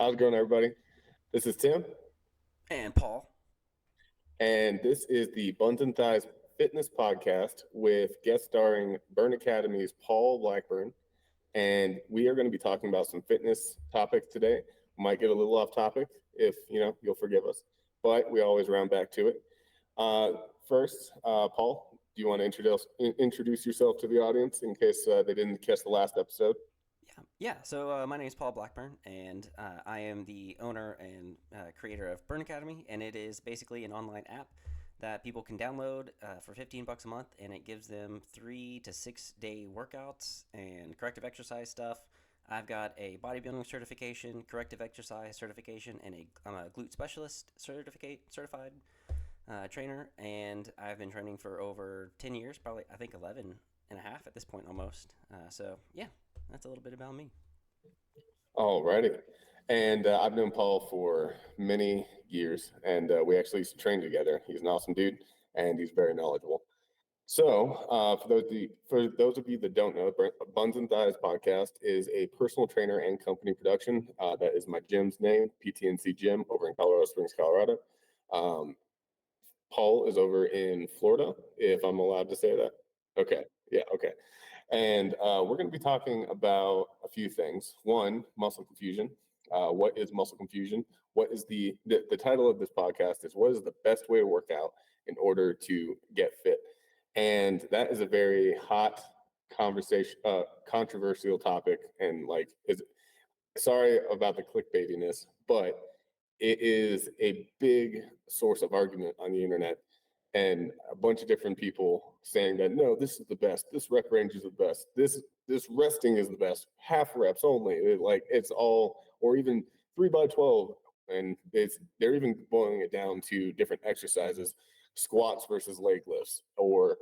How's it going, everybody? This is Tim, And Paul. and this is the Buns and Thighs Fitness Podcast with guest starring Burn Academy's Paul Blackburn. And we are going to be talking about some fitness topics today. Might get a little off topic if you'll forgive us, but we always round back to it. First, Paul, do you want to introduce yourself to the audience in case they didn't catch the last episode? Yeah. So my name is Paul Blackburn, and I am the owner and creator of Burn Academy, and it is basically an online app that people can download for $15 a month, and it gives them 3 to 6 day workouts and corrective exercise stuff. I've got a bodybuilding certification, corrective exercise certification, and I'm a glute specialist certified trainer, and I've been training for over 10 years, probably I think 11 and a half at this point almost. So yeah, that's a little bit about me. Alrighty. And I've known Paul for many years, and we actually used to train together. He's an awesome dude, and he's very knowledgeable. So, for those of you that don't know, Buns and Thighs podcast is a personal trainer and company production. That is my gym's name, PTNC Gym, over in Colorado Springs, Colorado. Um, Paul is over in Florida, if I'm allowed to say that. Okay. Yeah. Okay. And we're going to be talking about a few things. One, muscle confusion. What is muscle confusion? What is the title of this podcast is what is the best way to work out in order to get fit? And that is a very hot conversation, controversial topic. And like, is sorry about the clickbaitiness, but it is a big source of argument on the internet and a bunch of different people saying that no, this is the best, this rep range is the best, this resting is the best, half reps only, it's all, or even 3 by 12, and they're even boiling it down to different exercises, squats versus leg lifts, or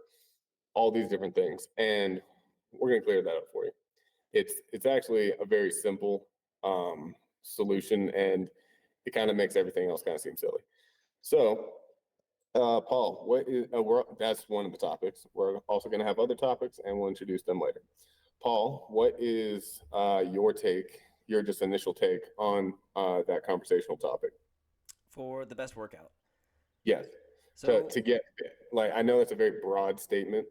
all these different things, and we're going to clear that up for you. It's actually a very simple solution, and it kind of makes everything else kind of seem silly. So, Paul, that's one of the topics. We're also going to have other topics, and we'll introduce them later. Paul, what is your just initial take on that conversational topic? For the best workout. Yes, So to get like I know that's a very broad statement.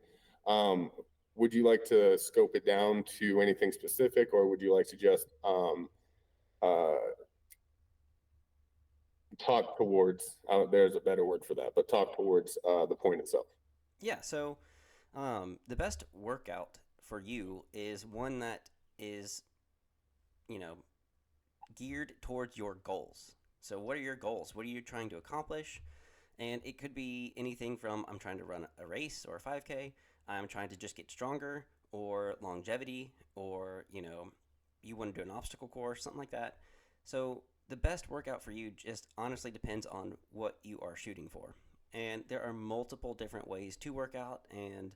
Um, would you like to scope it down to anything specific, or would you like to just uh, talk towards? There's a better word for that, but talk towards the point itself. yeah, so the best workout for you is one that is, you know, geared towards your goals. So what are your goals? What are you trying to accomplish? And it could be anything from I'm trying to run a race or a 5K, I'm trying to just get stronger, or longevity, or, you want to do an obstacle course, something like that. So the best workout for you just honestly depends on what you are shooting for. And there are multiple different ways to work out, and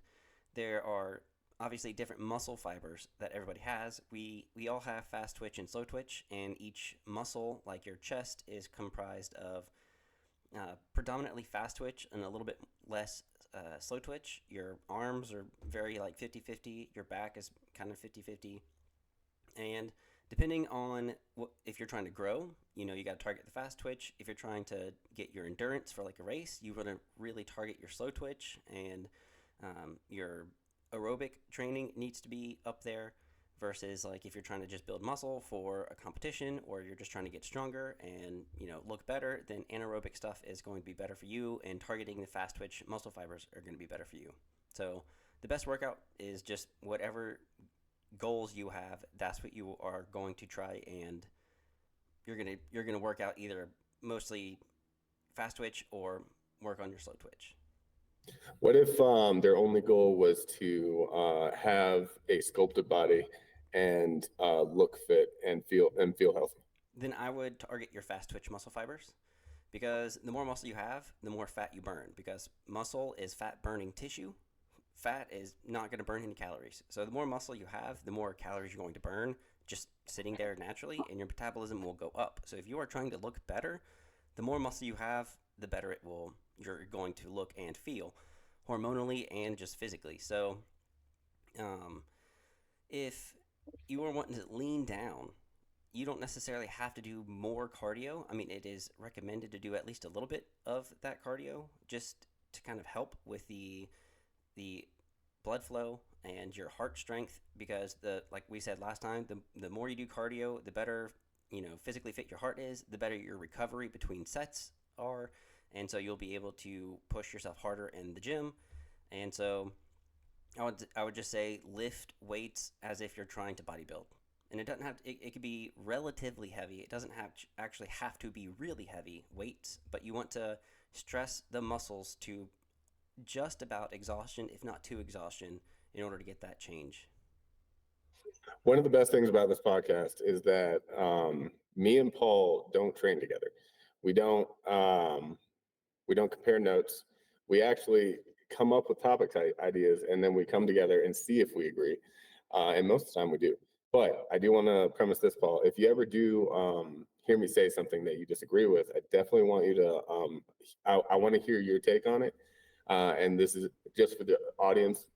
there are obviously different muscle fibers that everybody has. We all have fast twitch and slow twitch, and each muscle, like your chest, is comprised of predominantly fast twitch and a little bit less slow twitch. Your arms are very like 50-50. Your back is kind of 50-50. And depending on if you're trying to grow, you got to target the fast twitch. If you're trying to get your endurance for like a race, you want to really target your slow twitch, and your aerobic training needs to be up there, versus like if you're trying to just build muscle for a competition, or you're just trying to get stronger and look better, then anaerobic stuff is going to be better for you, and targeting the fast twitch muscle fibers are going to be better for you. So the best workout is just whatever goals you have, that's what you are going to try, and you're gonna work out either mostly fast twitch or work on your slow twitch. What if their only goal was to have a sculpted body and look fit and feel healthy? Then I would target your fast twitch muscle fibers, because the more muscle you have, the more fat you burn, because muscle is fat burning tissue. Fat is not going to burn any calories. So the more muscle you have, the more calories you're going to burn just sitting there naturally, and your metabolism will go up. So if you are trying to look better, the more muscle you have, the better you're going to look and feel hormonally and just physically. So um, if you are wanting to lean down, you don't necessarily have to do more cardio. I mean, it is recommended to do at least a little bit of that cardio just to kind of help with the blood flow and your heart strength, because the like we said last time, the more you do cardio, the better, physically fit your heart is, the better your recovery between sets are, and so you'll be able to push yourself harder in the gym. And so I would just say lift weights as if you're trying to bodybuild. And it doesn't have to, it could be relatively heavy. It doesn't have actually have to be really heavy weights, but you want to stress the muscles to just about exhaustion, if not to exhaustion, in order to get that change. One of the best things about this podcast is that me and Paul don't train together. We don't. We don't compare notes. We actually come up with topic ideas, and then we come together and see if we agree. And most of the time we do. But I do want to premise this, Paul. If you ever do hear me say something that you disagree with, I definitely want you to. I want to hear your take on it. And this is just for the audience.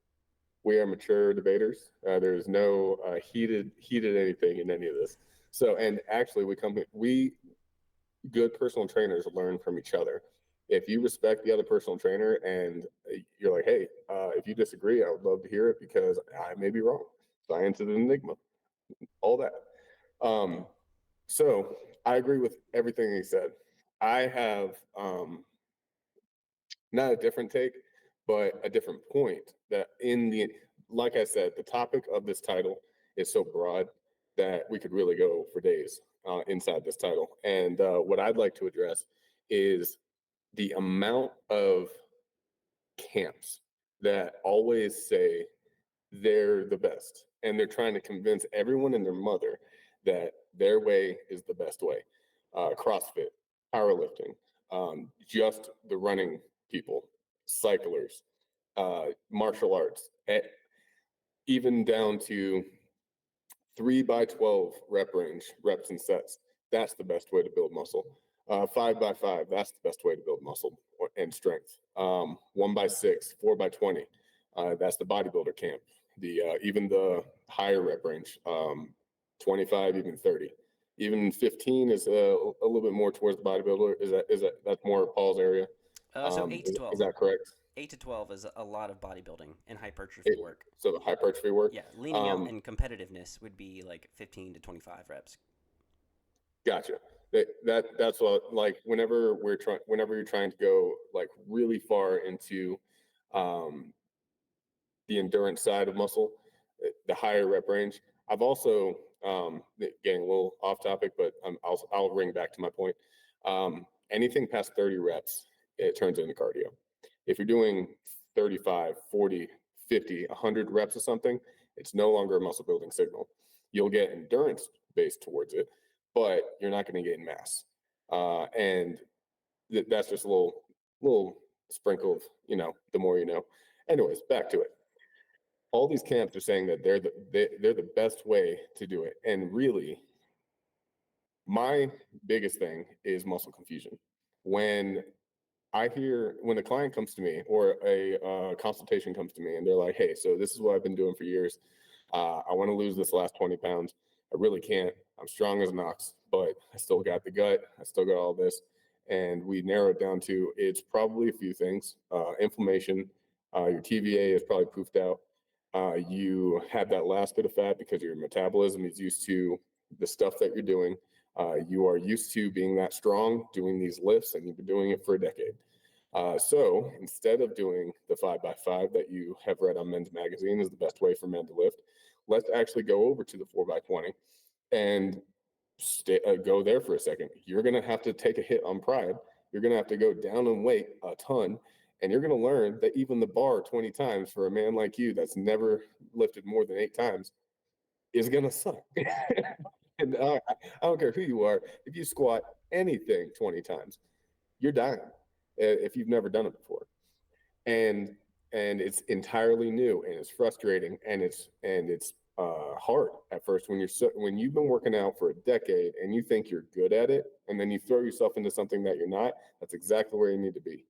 We are mature debaters. There's no heated anything in any of this. So, and actually, we good personal trainers learn from each other. If you respect the other personal trainer and you're like, hey, if you disagree, I would love to hear it because I may be wrong. Science is an enigma, all that. Yeah. So I agree with everything he said. I have not a different take, but a different point that like I said, the topic of this title is so broad that we could really go for days inside this title. And what I'd like to address is the amount of camps that always say they're the best and they're trying to convince everyone and their mother that their way is the best way. CrossFit, powerlifting, just the running people, cyclers, martial arts, even down to 3 by 12 rep range, reps and sets. That's the best way to build muscle. 5 by 5, that's the best way to build muscle and strength. 1 by 6, 4 by 20, that's the bodybuilder camp. The even the higher rep range, 25, even 30, even 15 is a little bit more towards the bodybuilder. Is that that's more Paul's area? So 8 to Is 12. that correct? 8 to 12 is a lot of bodybuilding and hypertrophy It, work. so the hypertrophy work. Yeah, leaning out Um, and competitiveness would be like 15 to 25 reps. Gotcha. That's what, like, whenever you're trying to go like really far into um the endurance side of muscle, the higher rep range. I've also getting a little off topic, but I'll ring back to my point. Anything past 30 reps, it turns into cardio. If you're doing 35, 40, 50, 100 reps of something, it's no longer a muscle building signal. You'll get endurance based towards it, but you're not going to gain mass. And that's just a little sprinkle of, the more you know. Anyways, back to it. All these camps are saying that they're the best way to do it, and really, my biggest thing is muscle confusion. When when a client comes to me or a consultation comes to me and they're like, hey, so this is what I've been doing for years. I want to lose this last 20 pounds. I really can't. I'm strong as an ox, but I still got the gut. I still got all this. And we narrow it down to it's probably a few things: inflammation, your TVA is probably poofed out. You have that last bit of fat because your metabolism is used to the stuff that you're doing. You are used to being that strong, doing these lifts, and you've been doing it for a decade. So instead of doing the 5 by 5 that you have read on Men's Magazine is the best way for men to lift, let's actually go over to the 4 by 20 and go there for a second. You're going to have to take a hit on pride. You're going to have to go down in weight a ton. And you're going to learn that even the bar 20 times for a man like you that's never lifted more than 8 times is going to suck. And I don't care who you are. If you squat anything 20 times, you're dying if you've never done it before. And it's entirely new and it's frustrating and it's hard at first when you've been working out for a decade and you think you're good at it and then you throw yourself into something that you're not. That's exactly where you need to be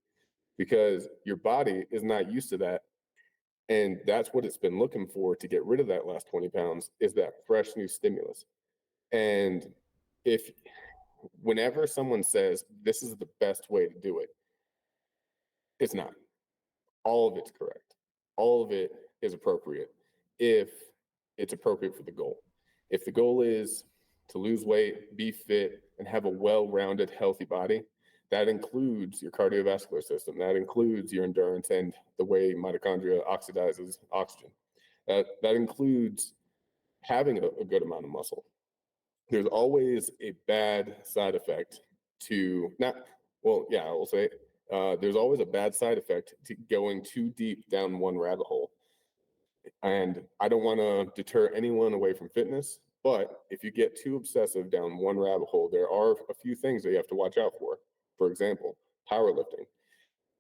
because your body is not used to that. And that's what it's been looking for to get rid of that last 20 pounds is that fresh new stimulus. And if whenever someone says this is the best way to do it, it's not. All of it's correct. All of it is appropriate if it's appropriate for the goal. If the goal is to lose weight, be fit, and have a well rounded, healthy body, that includes your cardiovascular system, that includes your endurance and the way mitochondria oxidizes oxygen. That includes having a good amount of muscle. There's always a bad side effect to not, well, yeah, I will say there's always a bad side effect to going too deep down one rabbit hole. And I don't want to deter anyone away from fitness, but if you get too obsessive down one rabbit hole, there are a few things that you have to watch out for. For example, powerlifting.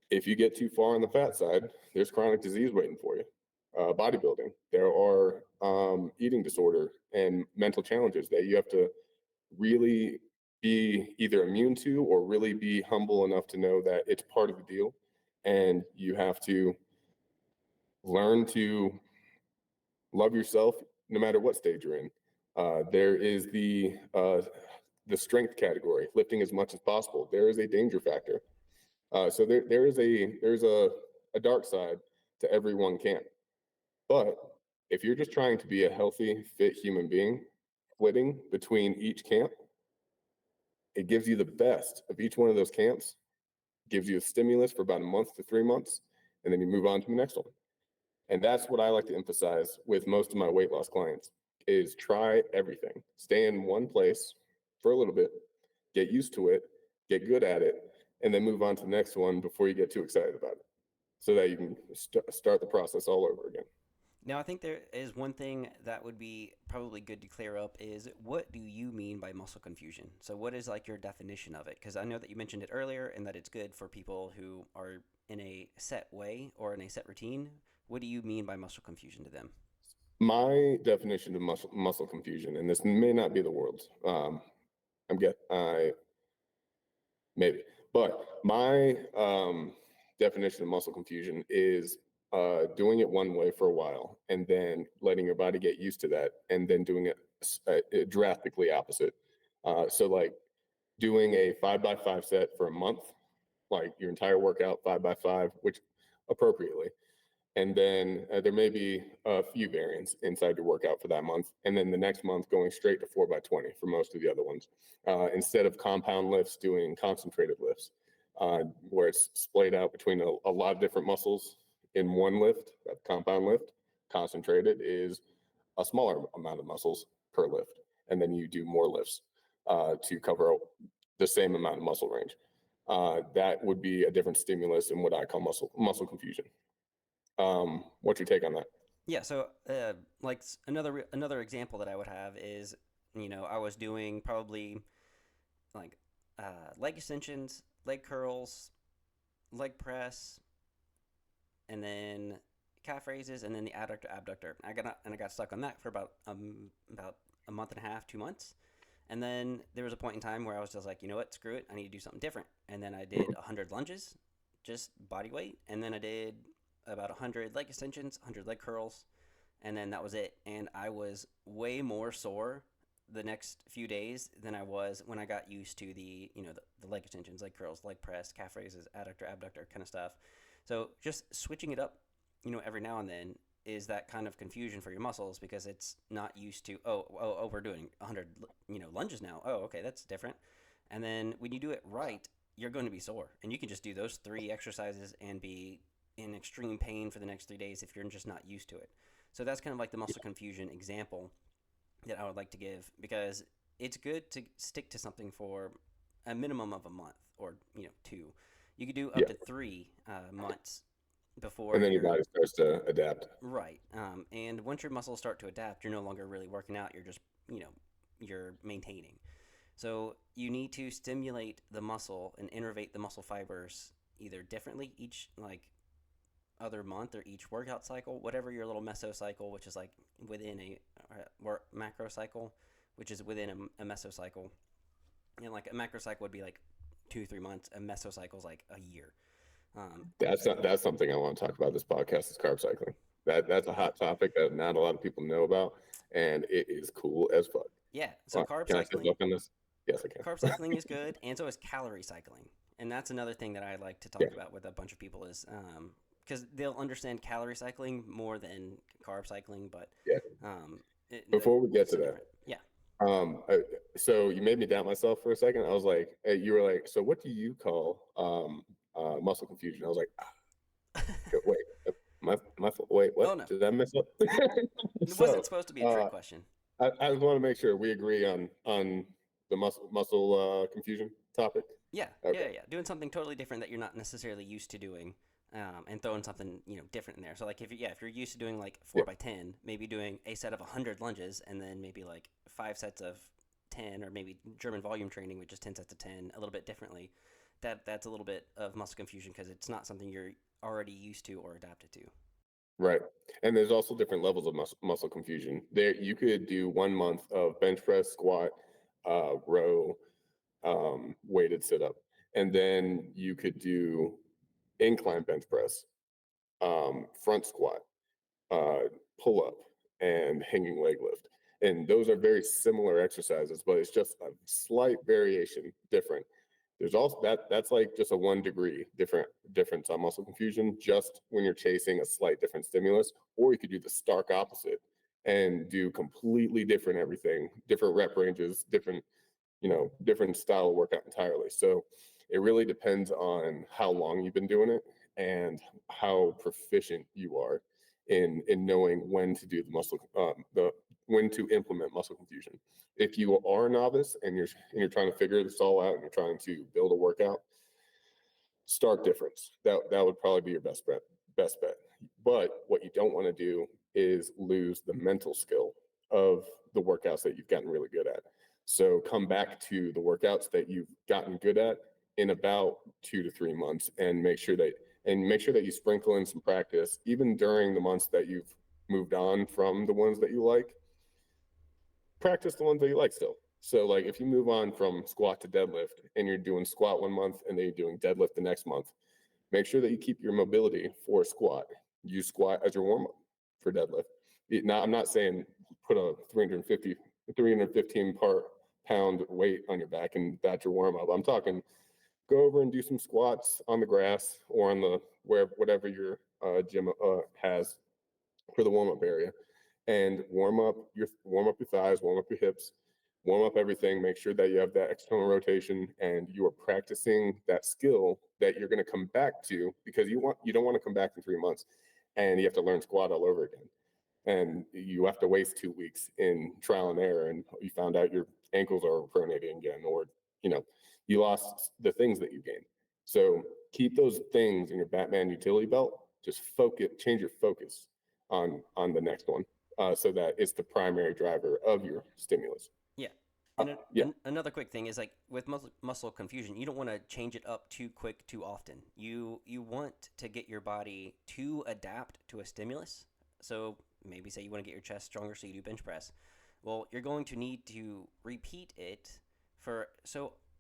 If you get too far on the fat side, there's chronic disease waiting for you. Bodybuilding, there are eating disorder and mental challenges that you have to really be either immune to or really be humble enough to know that it's part of the deal. And you have to learn to love yourself no matter what stage you're in. There is the strength category, lifting as much as possible. There is a danger factor. So there's a dark side to every one camp. But if you're just trying to be a healthy, fit human being, flitting between each camp, it gives you the best of each one of those camps, gives you a stimulus for about a month to 3 months, and then you move on to the next one. And that's what I like to emphasize with most of my weight loss clients is try everything. Stay in one place for a little bit, get used to it, get good at it, and then move on to the next one before you get too excited about it so that you can start the process all over again. Now, I think there is one thing that would be probably good to clear up is what do you mean by muscle confusion? So, what is like your definition of it? Because I know that you mentioned it earlier and that it's good for people who are in a set way or in a set routine. What do you mean by muscle confusion to them? My definition of muscle confusion, and this may not be the world's, I maybe. But my definition of muscle confusion is doing it one way for a while and then letting your body get used to that and then doing it drastically opposite. So, like doing a 5x5 set for a month, like your entire workout 5x5, which appropriately, and then there may be a few variants inside your workout for that month. And then the next month, going straight to 4x20 for most of the other ones. Instead of compound lifts, doing concentrated lifts, where it's splayed out between a lot of different muscles in one lift, that compound lift. Concentrated is a smaller amount of muscles per lift. And then you do more lifts to cover the same amount of muscle range. That would be a different stimulus in what I call muscle confusion. What's your take on that? Yeah, so like another example that I would have is, I was doing probably like leg extensions, leg curls, leg press, and then calf raises, and then the adductor abductor. I got stuck on that for about a month and a half, 2 months, and then there was a point in time where I was just like, you know what, screw it, I need to do something different. And then I did 100 lunges, just body weight, and then I did about 100 leg extensions, 100 leg curls, and then that was it. And I was way more sore the next few days than I was when I got used to the leg extensions, leg curls, leg press, calf raises, adductor, abductor kind of stuff. So just switching it up, every now and then is that kind of confusion for your muscles because it's not used to we're doing 100 lunges now. Oh, okay, that's different. And then when you do it right, you're going to be sore, and you can just do those 3 exercises and be in extreme pain for the next 3 days if you're just not used to it. So that's kind of like the muscle confusion example that I would like to give because it's good to stick to something for a minimum of a month or 2. You could do up Yeah. to 3 months before And then your you're body starts to adapt. right. And once your muscles start to adapt, you're no longer really working out. You're just you're maintaining. So you need to stimulate the muscle and innervate the muscle fibers either differently each other month or each workout cycle, whatever your little mesocycle, which is like within a macro cycle, which is within a mesocycle. And like a macro cycle would be like 2 3 months. A mesocycle is like a year. That's something I want to talk about this podcast is carb cycling. That's a hot topic that not a lot of people know about, and it is cool as fuck. Yeah. So carb Can I say cycling, look on this? Yes, I carb can. cycling is good, and so is calorie cycling. And that's another thing that I like to Yeah, talk about with a bunch of people is because they'll understand calorie cycling more than carb cycling, but yeah. um, they're Before we get to so that, different. Yeah. um, uh, so you made me doubt myself for a second. I was like, you were like, so what do you call muscle confusion? I was like, wait, wait, Oh what? no, Did I mess up? it So wasn't supposed to be a trick uh, question. I just want to make sure we agree on the muscle confusion topic. Yeah, Okay. yeah, yeah. Doing something totally different that you're not necessarily used to doing, and throwing something different in there. So like if you're used to doing like Yeah. 4 by 10, maybe doing a set of 100 lunges and then maybe like 5 sets of 10, or maybe German volume training, which is 10 sets of 10, a little bit differently. That's a little bit of muscle confusion because it's not something you're already used to or adapted to. Right. And there's also different levels of muscle confusion. There, you could do 1 month of bench press, squat, row, weighted sit up, and then you could do incline bench press, front squat, uh, pull up, and hanging leg lift. And those are very similar exercises, but it's just a slight variation different. There's also that's like just a 1 degree difference on muscle confusion, just when you're chasing a slight different stimulus, or you could do the stark opposite and do completely different everything, different rep ranges, different style of workout entirely. So it really depends on how long you've been doing it and how proficient you are in knowing when to do the when to implement muscle confusion. If you are a novice and you're trying to figure this all out and you're trying to build a workout, stark difference. That would probably be your best bet. Best bet. But what you don't want to do is lose the mental skill of the workouts that you've gotten really good at. So come back to the workouts that you've gotten good at in about 2 to 3 months, and make sure that you sprinkle in some practice even during the months that you've moved on from the ones that you like. Practice the ones that you like still. So like if you move on from squat to deadlift and you're doing squat 1 month and then you're doing deadlift the next month, make sure that you keep your mobility for squat. Use squat as your warm up for deadlift. Now, I'm not saying put a 315 pound weight on your back and that's your warm up. I'm talking go over and do some squats on the grass or on the whatever your gym has for the warm up area, and warm up your thighs, warm up your hips, warm up everything. Make sure that you have that external rotation and you are practicing that skill that you're going to come back to, because you don't want to come back in 3 months and you have to learn squat all over again, and you have to waste 2 weeks in trial and error and you found out your ankles are pronating again, or you know you lost the things that you gained. So keep those things in your Batman utility belt. Just focus, change your focus on the next one, so that it's the primary driver of your stimulus. Yeah. And Yeah. another quick thing is like with muscle confusion, you don't want to change it up too quick too often. You want to get your body to adapt to a stimulus. So maybe say you want to get your chest stronger, so you do bench press. Well, you're going to need to repeat it for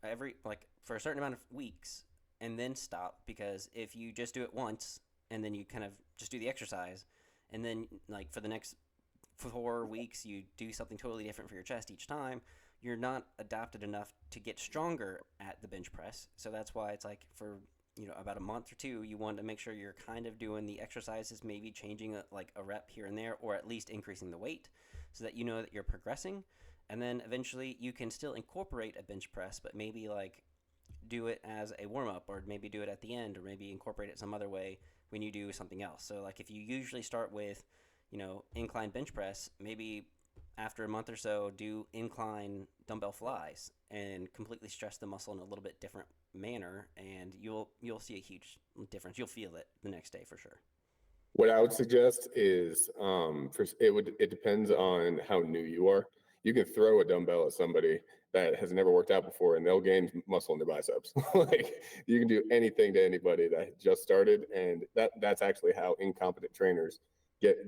a certain amount of weeks and then stop, because if you just do it once and then you kind of just do the exercise and then like for the next 4 weeks you do something totally different for your chest each time, you're not adapted enough to get stronger at the bench press. So that's why it's like for about a month or two, you want to make sure you're kind of doing the exercises, maybe changing like a rep here and there, or at least increasing the weight, so that you know that you're progressing. And then eventually you can still incorporate a bench press, but maybe like do it as a warm up, or maybe do it at the end, or maybe incorporate it some other way when you do something else. So like if you usually start with, incline bench press, maybe after a month or so do incline dumbbell flies and completely stress the muscle in a little bit different manner, and you'll see a huge difference. You'll feel it the next day for sure. What I would suggest is, it depends on how new you are. You can throw a dumbbell at somebody that has never worked out before, and they'll gain muscle in their biceps. Like you can do anything to anybody that just started, and that's actually how incompetent trainers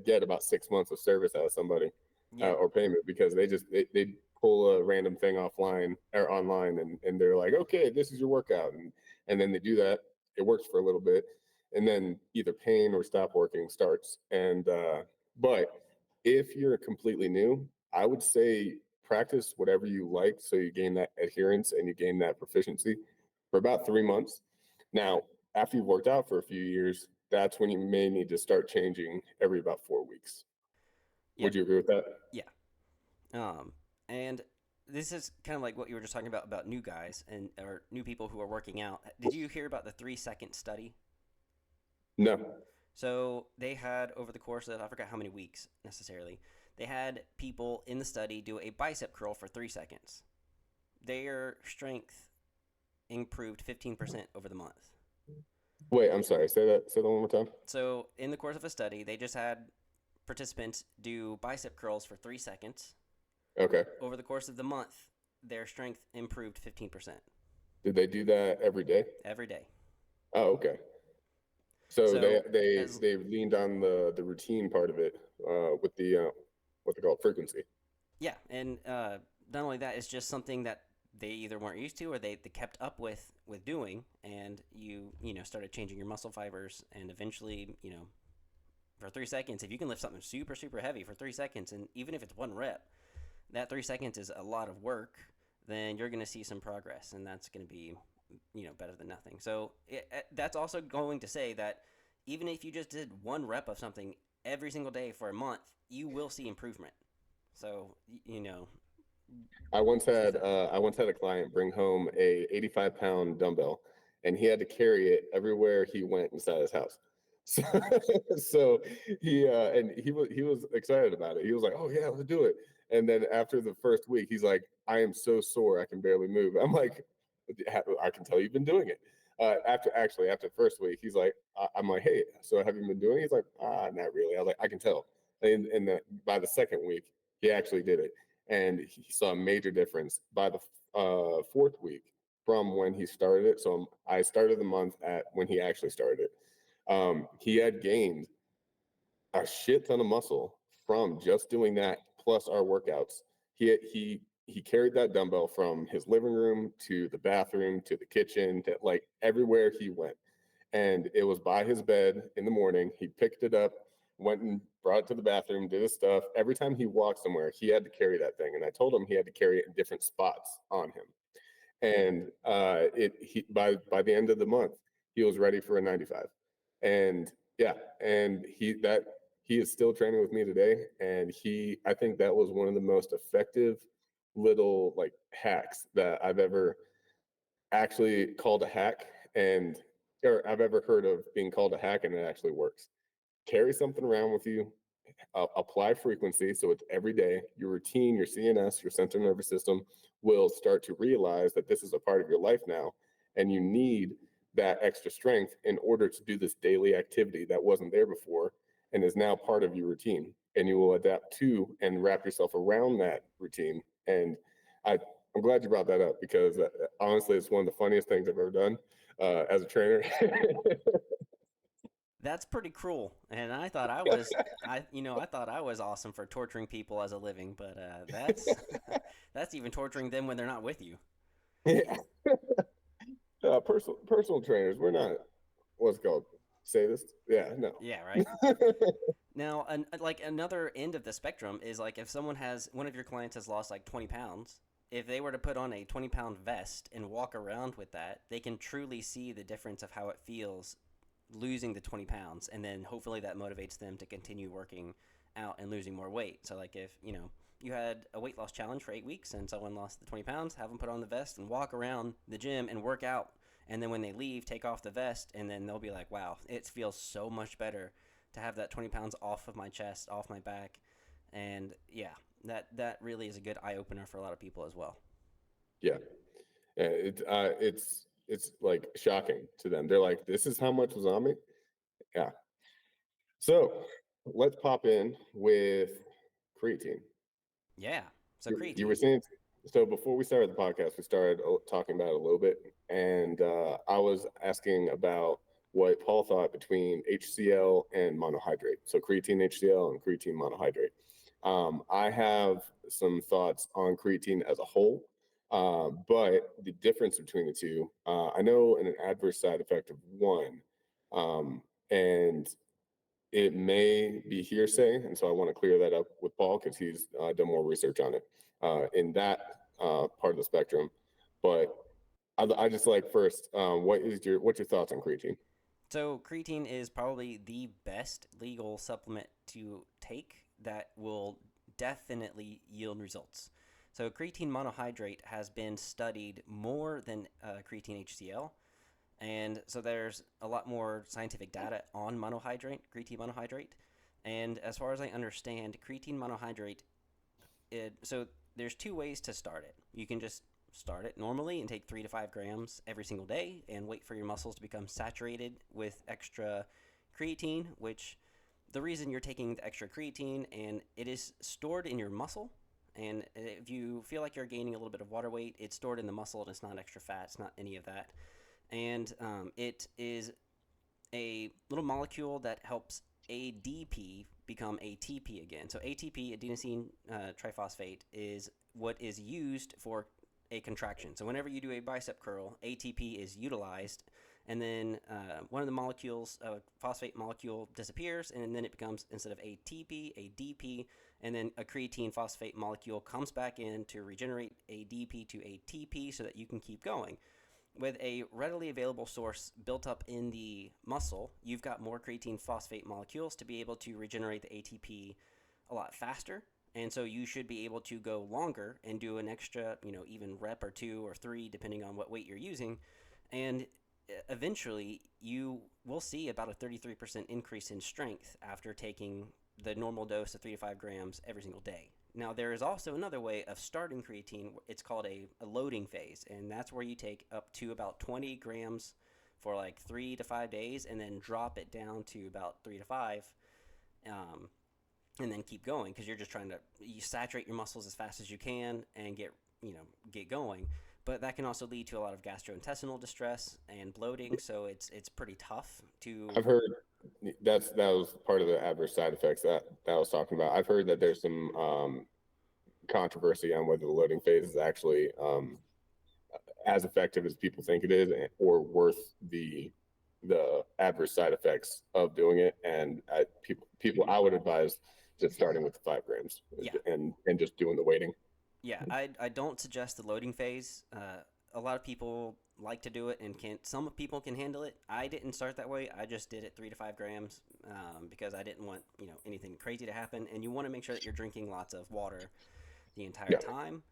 get about 6 months of service out of somebody, Yeah. or payment, because they pull a random thing offline or online, and they're like, okay, this is your workout, and then they do that. It works for a little bit, and then either pain or stop working starts. And but if you're completely new, I would say practice whatever you like so you gain that adherence and you gain that proficiency for about 3 months. Now, after you've worked out for a few years, that's when you may need to start changing every about 4 weeks. Yep. Would you agree with that? Yeah. Um, and this is kind of like what you were just talking about new guys and or new people who are working out. Did you hear about the 3 second study? No. So they had over the course of I forgot how many weeks necessarily. They had people in the study do a bicep curl for 3 seconds. Their strength improved 15% over the month. Wait, I'm sorry. Say that one more time. So in the course of a study, they just had participants do bicep curls for 3 seconds. Okay. Over the course of the month, their strength improved 15% Did they do that every day? every day. Oh, okay. So they So they as they leaned on the routine part of it with the what they call frequency. yeah, and not only that, it's just something that they either weren't used to or they kept up with doing, and you started changing your muscle fibers, and eventually for 3 seconds, if you can lift something super super heavy for 3 seconds, and even if it's one rep, that 3 seconds is a lot of work, then you're going to see some progress, and that's going to be better than nothing. So that's also going to say that even if you just did one rep of something every single day for a month, you will see improvement. So keep that in mind. I once had a client bring home a 85-pound dumbbell, and he had to carry it everywhere he went inside his house. So, so he was excited about it. He was like, "Oh yeah, let's do it." And then after the first week, he's like, "I am so sore, I can barely move." I'm like, "I can tell you've been doing it." After the first week, he's like, "I'm like, hey, so have you been doing it?" He's like, not really." I was like, "I can tell." By the second week, he actually did it and he saw a major difference by the fourth week from when he started it. So I started the month at when he actually started it. He had gained a shit ton of muscle from just doing that plus our workouts. He carried that dumbbell from his living room to the bathroom to the kitchen to like everywhere he went, and it was by his bed in the morning. He picked it up, went and brought it to the bathroom, did his stuff. Every time he walked somewhere, he had to carry that thing, and I told him he had to carry it in different spots on him. And by the end of the month, he was ready for a 95. And yeah, and he is still training with me today, and I think that was one of the most effective little like hacks that I've ever actually called a hack and or I've ever heard of being called a hack and it actually works. Carry something around with you, apply frequency so it's every day. Your routine, your CNS, your central nervous system will start to realize that this is a part of your life now and you need that extra strength in order to do this daily activity that wasn't there before and is now part of your routine, and you will adapt to and wrap yourself around that routine. And I I'm glad you brought that up because honestly, it's one of the funniest things I've ever done as a trainer. That's pretty cruel, and I thought I was awesome for torturing people as a living, but that's that's even torturing them when they're not with you. Yeah, personal trainers. We're not what's it called sadists. Yeah, no. Yeah, right. Now, like another end of the spectrum is like if someone has one of your clients has lost like 20 pounds, if they were to put on a 20-pound vest and walk around with that, they can truly see the difference of how it feels losing the 20 pounds. And then hopefully that motivates them to continue working out and losing more weight. So, like if you had a weight loss challenge for 8 weeks and someone lost the 20 pounds, have them put on the vest and walk around the gym and work out. And then when they leave, take off the vest, and then they'll be like, wow, it feels so much better to have that 20 pounds off of my chest, off my back. And yeah, that really is a good eye opener for a lot of people as well. Yeah, yeah. It's like shocking to them. They're like, "This is how much was on me." Yeah. So let's pop in with creatine. Yeah. So You were creatine. saying so before we started the podcast, we started talking about it a little bit, and I was asking about what Paul thought between HCl and monohydrate. So creatine HCl and creatine monohydrate. I have some thoughts on creatine as a whole, but the difference between the two, I know an adverse side effect of one, and it may be hearsay, and so I want to clear that up with Paul because he's done more research on it. in that part of the spectrum. But I just like first, what's your thoughts on creatine? So, creatine is probably the best legal supplement to take that will definitely yield results. So, creatine monohydrate has been studied more than creatine HCl. And so there's a lot more scientific data on monohydrate, creatine monohydrate. And as far as I understand, creatine monohydrate, so there's two ways to start it. You can just start it normally and take 3 to 5 grams every single day and wait for your muscles to become saturated with extra creatine, which the reason you're taking the extra creatine and it is stored in your muscle. And if you feel like you're gaining a little bit of water weight, it's stored in the muscle and it's not extra fat, it's not any of that. And it is a little molecule that helps ADP become ATP again. So ATP, adenosine triphosphate, is what is used for a contraction. So whenever you do a bicep curl, ATP is utilized, and then one of the molecules, a phosphate molecule, disappears, and then it becomes, instead of ATP, ADP, and then a creatine phosphate molecule comes back in to regenerate ADP to ATP so that you can keep going. With a readily available source built up in the muscle, you've got more creatine phosphate molecules to be able to regenerate the ATP a lot faster. And so you should be able to go longer and do an extra, even rep or two or three, depending on what weight you're using. And eventually, you will see about a 33% increase in strength after taking the normal dose of 3 to 5 grams every single day. Now, there is also another way of starting creatine. It's called a loading phase, and that's where you take up to about 20 grams for like 3 to 5 days and then drop it down to about 3 to 5, um, and then keep going because you're just trying to you saturate your muscles as fast as you can and get going. But that can also lead to a lot of gastrointestinal distress and bloating, so it's pretty tough to. I've heard that was part of the adverse side effects that I was talking about. I've heard that there's some controversy on whether the loading phase is actually as effective as people think it is, or worth the adverse side effects of doing it. And people, I would advise just starting with the 5 grams Yeah, and just doing the waiting. yeah, I don't suggest the loading phase. A lot of people like to do it and can. Some people can handle it. I didn't start that way. I just did it 3 to 5 grams because I didn't want anything crazy to happen. And you want to make sure that you're drinking lots of water the entire Yeah. time.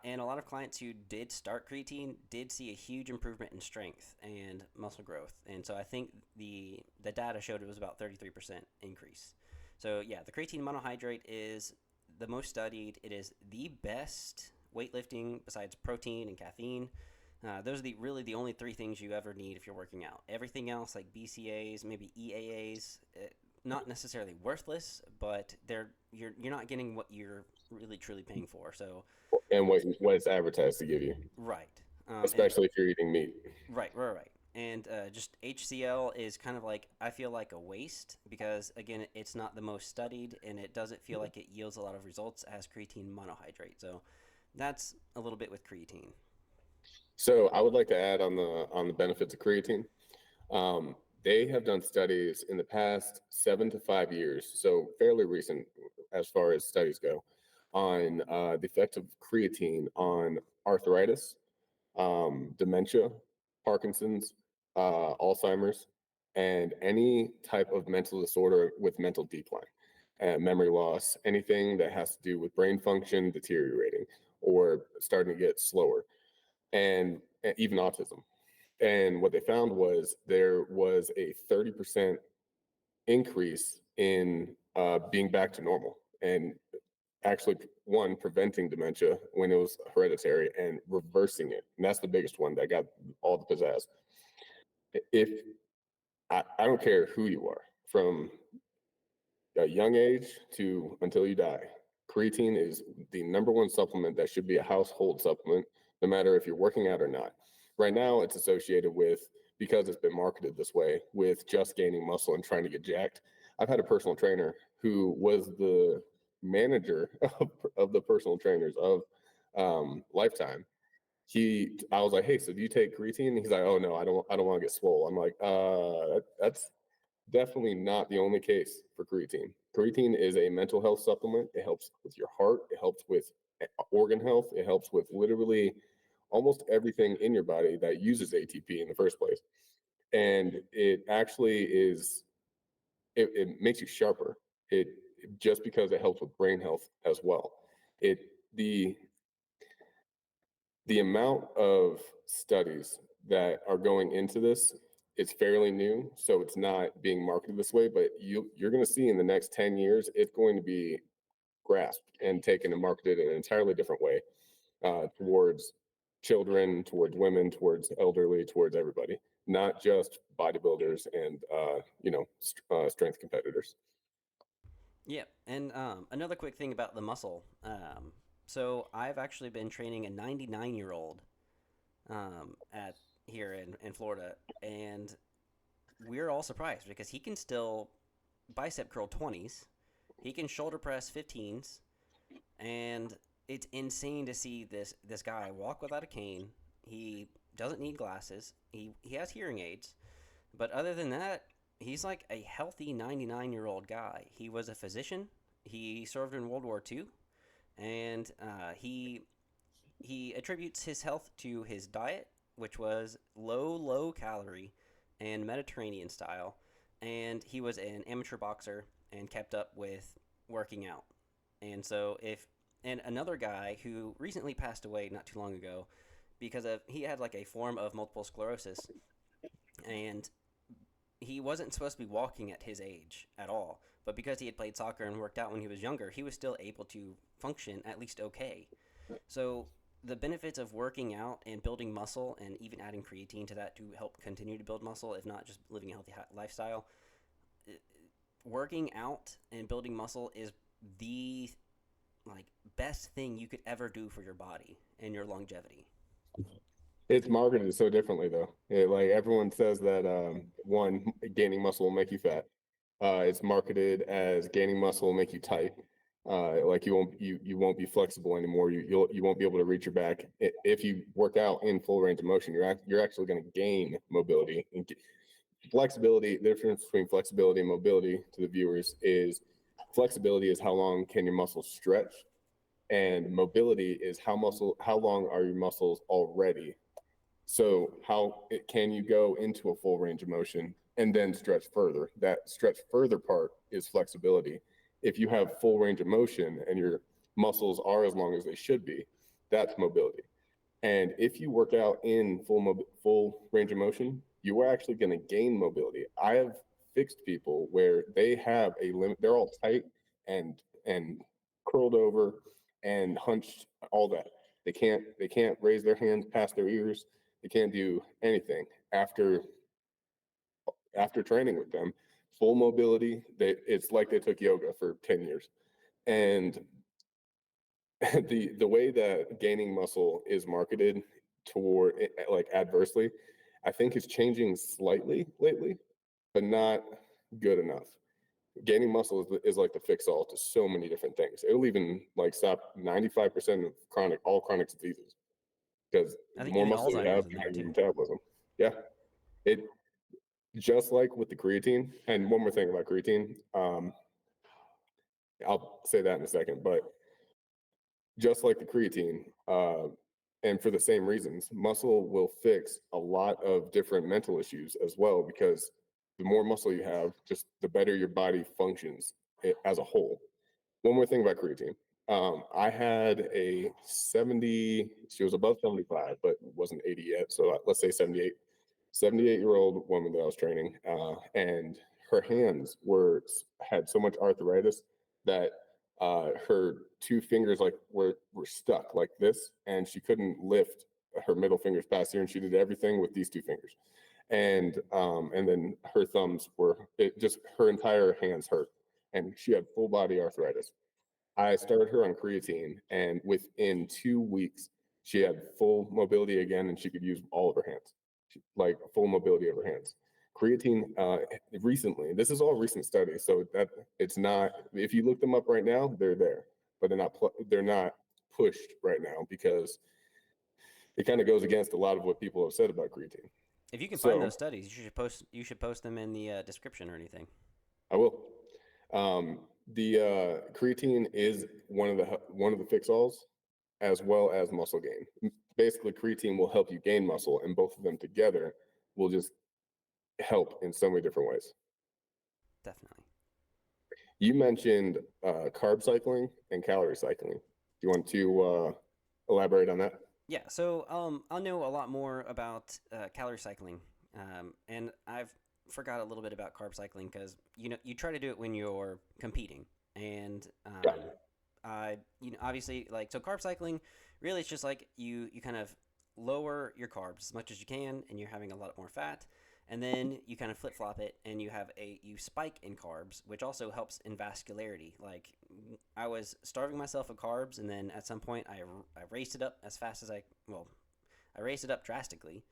And a lot of clients who did start creatine did see a huge improvement in strength and muscle growth. And so I think the data showed it was about 33% increase. So yeah, the creatine monohydrate is the most studied. It is the best weightlifting besides protein and caffeine. Those are really the only three things you ever need if you're working out. Everything else, like BCAAs, maybe EAAs, not necessarily worthless, but you're not getting what you're really truly paying for. So And what it's advertised to give you, right, and especially if you're eating meat. right. And just HCl is kind of like, I feel like, a waste because again, it's not the most studied and it doesn't feel like it yields a lot of results as creatine monohydrate. So that's a little bit with creatine. So I would like to add on the benefits of creatine. Um, they have done studies in the past 7 to 5 years, so fairly recent as far as studies go, on the effect of creatine on arthritis, dementia, Parkinson's, Alzheimer's, and any type of mental disorder with mental decline, memory loss, anything that has to do with brain function deteriorating or starting to get slower, and even autism. And what they found was there was a 30% increase in being back to normal, and actually, one, preventing dementia when it was hereditary, and reversing it. And that's the biggest one that got all the pizzazz. If I don't care who you are, from a young age to until you die, creatine is the number one supplement that should be a household supplement, no matter if you're working out or not. Right now, it's associated with, because it's been marketed this way, with just gaining muscle and trying to get jacked. I've had a personal trainer who was the manager of the personal trainers of Lifetime. I was like, hey, so do you take creatine? He's like, oh no, I don't want to get swole. I'm like, that's definitely not the only case for creatine. Creatine is a mental health supplement. It helps with your heart. It helps with organ health. It helps with literally almost everything in your body that uses ATP in the first place. And it actually is, it makes you sharper. It just because it helps with brain health as well. It the the amount of studies that are going into this, it's fairly new, so it's not being marketed this way, but you're going to see in the next 10 years it's going to be grasped and taken and marketed in an entirely different way, towards children, towards women, towards elderly, towards everybody, not just bodybuilders and strength competitors. Yeah, and another quick thing about the muscle. So I've actually been training a 99-year-old at here in Florida, and we're all surprised because he can still bicep curl 20s, he can shoulder press 15s, and it's insane to see this guy walk without a cane. He doesn't need glasses. He has hearing aids, but other than that, he's like a healthy 99-year-old guy. He was a physician. He served in World War II, and he attributes his health to his diet, which was low calorie and Mediterranean style. And he was an amateur boxer and kept up with working out. And so if and another guy who recently passed away not too long ago because of he had like a form of multiple sclerosis, and he wasn't supposed to be walking at his age at all. But because he had played soccer and worked out when he was younger, he was still able to function at least okay. So the benefits of working out and building muscle, and even adding creatine to that to help continue to build muscle, if not just living a healthy lifestyle, working out and building muscle is the like best thing you could ever do for your body and your longevity. It's marketed so differently though. Like everyone says that one, gaining muscle will make you fat. It's marketed as gaining muscle will make you tight. Like you won't be flexible anymore. You won't be able to reach your back. If you work out in full range of motion, you're actually going to gain mobility and flexibility. The difference between flexibility and mobility to the viewers is flexibility is how long can your muscles stretch, and mobility is how long are your muscles already. So can you go into a full range of motion and then stretch further? That stretch further part is flexibility. If you have full range of motion and your muscles are as long as they should be, that's mobility. And if you work out in full range of motion, you are actually going to gain mobility. I have fixed people where they have a limit; they're all tight and curled over and hunched, all that. They can't raise their hands past their ears. They can't do anything after training with them. Full mobility. It's like they took yoga for 10 years. And the way that gaining muscle is marketed toward like adversely, I think is changing slightly lately, but not good enough. Gaining muscle is like the fix all to so many different things. It'll even like stop 95% of all chronic diseases, because I the think more even muscle you have, Alzheimer's in the there higher your too. metabolism. Yeah, it just like with the creatine. And one more thing about creatine, I'll say that in a second, but just like the creatine, and for the same reasons, muscle will fix a lot of different mental issues as well, because the more muscle you have, just the better your body functions as a whole. One more thing about creatine. I had a 70, she was above 75, but wasn't 80 yet. So let's say 78, 78-year-old woman that I was training. And her hands had so much arthritis that her two fingers were stuck like this, and she couldn't lift her middle fingers past here, and she did everything with these two fingers. And then her thumbs were, it just, her entire hands hurt, and she had full body arthritis. I started her on creatine, and within 2 weeks, she had full mobility again, and she could use all of her hands, like full mobility of her hands. Creatine, recently, this is all recent studies, so that it's not. If you look them up right now, they're there, but they're not pushed right now because it kind of goes against a lot of what people have said about creatine. If you can find So those studies, you should post them in the description or anything. I will. The creatine is one of the fix-alls. as well as muscle gain. Basically, creatine will help you gain muscle, and both of them together will just help in so many different ways. Definitely. You mentioned carb cycling and calorie cycling. Do you want to elaborate on that? Yeah, so I know a lot more about calorie cycling, and I've forgot a little bit about carb cycling because you try to do it when you're competing, and Yeah. I obviously like so carb cycling. Really, it's just like you kind of lower your carbs as much as you can, and you're having a lot more fat, and then you kind of flip flop it, and you spike in carbs, which also helps in vascularity. Like I was starving myself of carbs, and then at some point I raised it up as fast as I raised it up drastically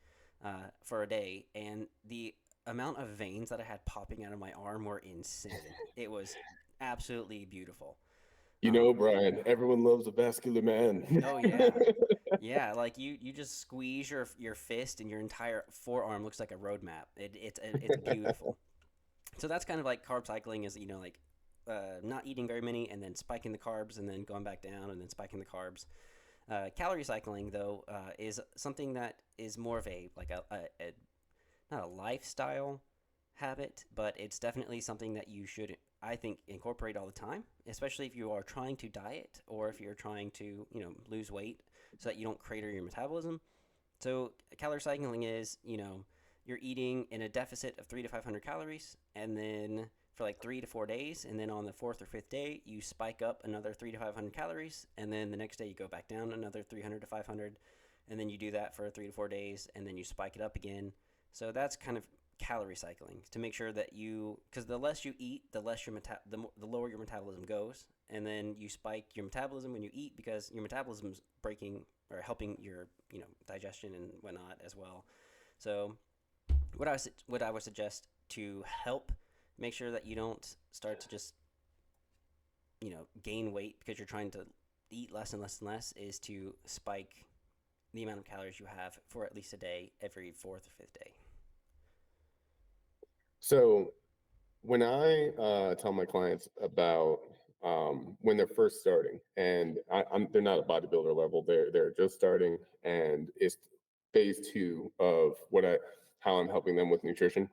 for a day, and the amount of veins that I had popping out of my arm were insane. It was absolutely beautiful. You know, Um, Brian, everyone loves a vascular man. oh yeah, yeah. Like you just squeeze your fist, and your entire forearm looks like a road map. It's beautiful. So that's kind of like carb cycling is like not eating very many and then spiking the carbs and then going back down and then spiking the carbs. Calorie cycling though is something that is more of a like a not a lifestyle habit, but it's definitely something that you should, I think, incorporate all the time, especially if you are trying to diet or if you're trying to, lose weight so that you don't crater your metabolism. So, calorie cycling is, you're eating in a deficit of 300 to 500 calories, and then for like 3 to 4 days, and then on the fourth or fifth day, you spike up another 300 to 500 calories, and then the next day you go back down another 300 to 500, and then you do that for 3 to 4 days, and then you spike it up again. So that's kind of calorie cycling to make sure that because the less you eat, the less the lower your metabolism goes, and then you spike your metabolism when you eat because your metabolism's breaking or helping your digestion and whatnot as well. So what I would suggest to help make sure that you don't start to just gain weight because you're trying to eat less and less and less is to spike the amount of calories you have for at least a day every fourth or fifth day. So when I tell my clients about when they're first starting, and they're not a bodybuilder level, they're just starting, and it's phase two of how I'm helping them with nutrition.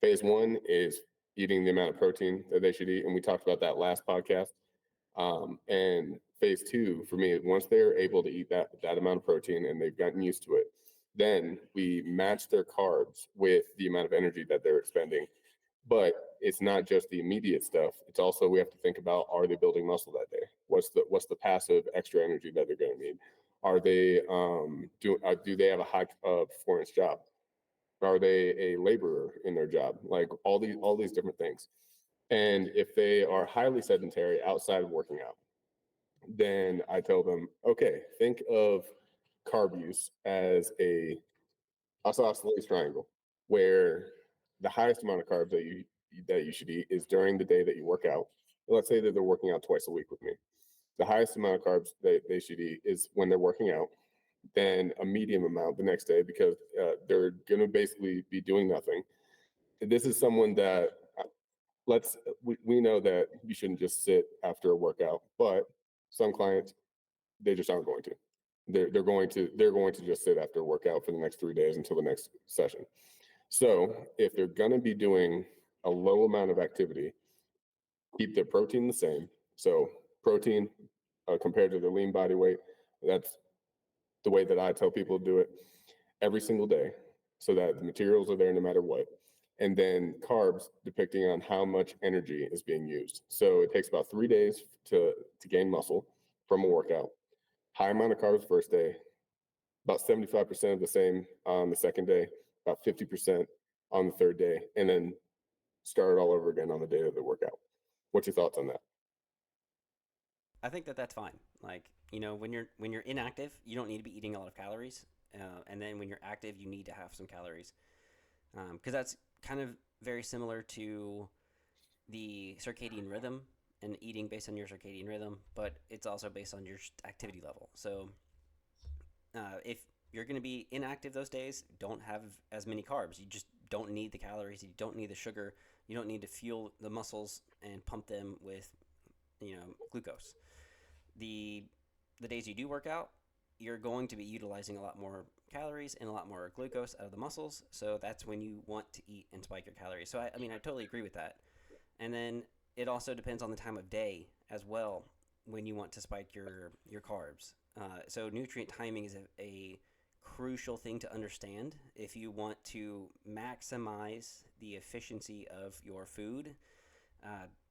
Phase one is eating the amount of protein that they should eat, and we talked about that last podcast. And phase two for me, once they're able to eat that amount of protein and they've gotten used to it, then we match their carbs with the amount of energy that they're expending. But it's not just the immediate stuff. It's also we have to think about, are they building muscle that day? What's the passive extra energy that they're going to need? Are they do they have a high performance job? Are they a laborer in their job? Like all these different things. And if they are highly sedentary outside of working out, then I tell them, okay, think of carb use as a isosceles triangle, where the highest amount of carbs that you should eat is during the day that you work out. Let's say that they're working out twice a week with me. The highest amount of carbs they should eat is when they're working out, then a medium amount the next day because they're going to basically be doing nothing. This is someone that we know that you shouldn't just sit after a workout, but some clients they just aren't going to. They're going to just sit after a workout for the next 3 days until the next session. So if they're going to be doing a low amount of activity, keep their protein the same. So protein compared to their lean body weight, that's the way that I tell people to do it every single day so that the materials are there no matter what. And then carbs depicting on how much energy is being used. So it takes about 3 days to gain muscle from a workout. High amount of carbs first day, about 75% of the same on the second day, about 50% on the third day, and then start it all over again on the day of the workout. What's your thoughts on that? I think that that's fine. Like when you're inactive, you don't need to be eating a lot of calories, and then when you're active, you need to have some calories because that's kind of very similar to the circadian rhythm and eating based on your circadian rhythm, but it's also based on your activity level. So if you're going to be inactive those days, don't have as many carbs. You just don't need the calories. You don't need the sugar. You don't need to fuel the muscles and pump them with glucose. The the days you do work out, you're going to be utilizing a lot more calories and a lot more glucose out of the muscles. So that's when you want to eat and spike your calories. So I mean, I totally agree with that. And then it also depends on the time of day as well when you want to spike your carbs. So nutrient timing is a crucial thing to understand if you want to maximize the efficiency of your food.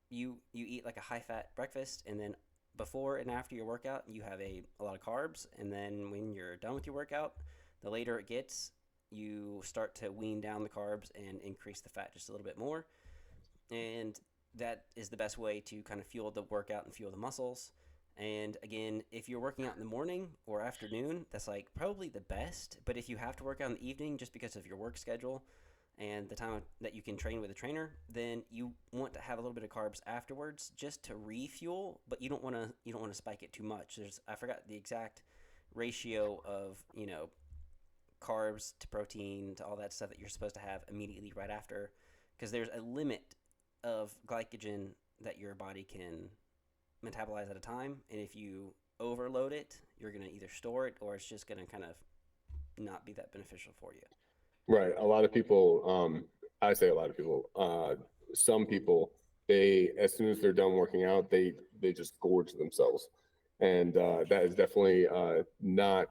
You eat like a high fat breakfast, and then before and after your workout you have a lot of carbs, and then when you're done with your workout, the later it gets, you start to wean down the carbs and increase the fat just a little bit more. And that is the best way to kind of fuel the workout and fuel the muscles. And again, if you're working out in the morning or afternoon, that's like probably the best. But if you have to work out in the evening just because of your work schedule and the time that you can train with a trainer, then you want to have a little bit of carbs afterwards just to refuel. But you don't want to spike it too much. There's I forgot the exact ratio of carbs to protein to all that stuff that you're supposed to have immediately right after, because there's a limit of glycogen that your body can metabolize at a time, and if you overload it, you're going to either store it or it's just going to kind of not be that beneficial for you. Right. A lot of people, I say a lot of people, some people, they, as soon as they're done working out, they just gorge themselves. And that is definitely not